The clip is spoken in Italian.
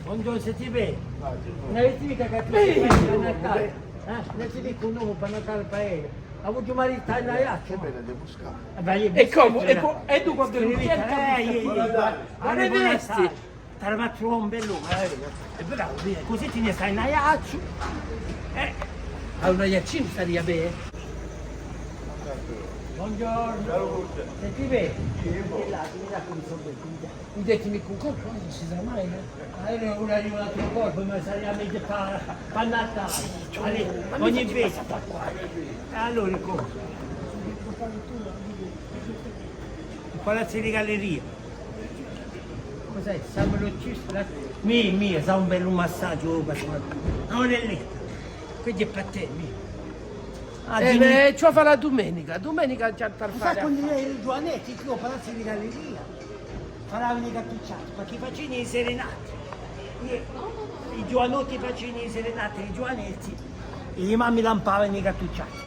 Buongiorno, se ti vede. Non avete mica capito per Natale. Non ti dico un nome per Natale paese. Ha avuto marito a Naiaccio. Che bella devo scappare. E come? E tu quando non c'è non vesti? Te la faccio un bello, è bravo, così ti ne stai in Naiaccio. a una iacina staria bene. Buongiorno. Se ti vede? E là, mi dà come sono venuti. Mi detti mi con colpo, non si sa mai, Era un arrivato un corpo, ma sarebbe per Natale. Ogni vita. Allora come? Il palazzo di galleria. Cos'è? Samuel Cista? Mia, sa un bello massaggio. Non è lì. Quindi è per te, mia. Ciò fa la domenica c'è per Sai fare. quando i giovanetti, io ho palazzo di galleria. Faravano i gattucciati, perché facevano i serenati. I giovanotti facevano i serenati, i giovanetti, e i mammi lampavano i gattucciati.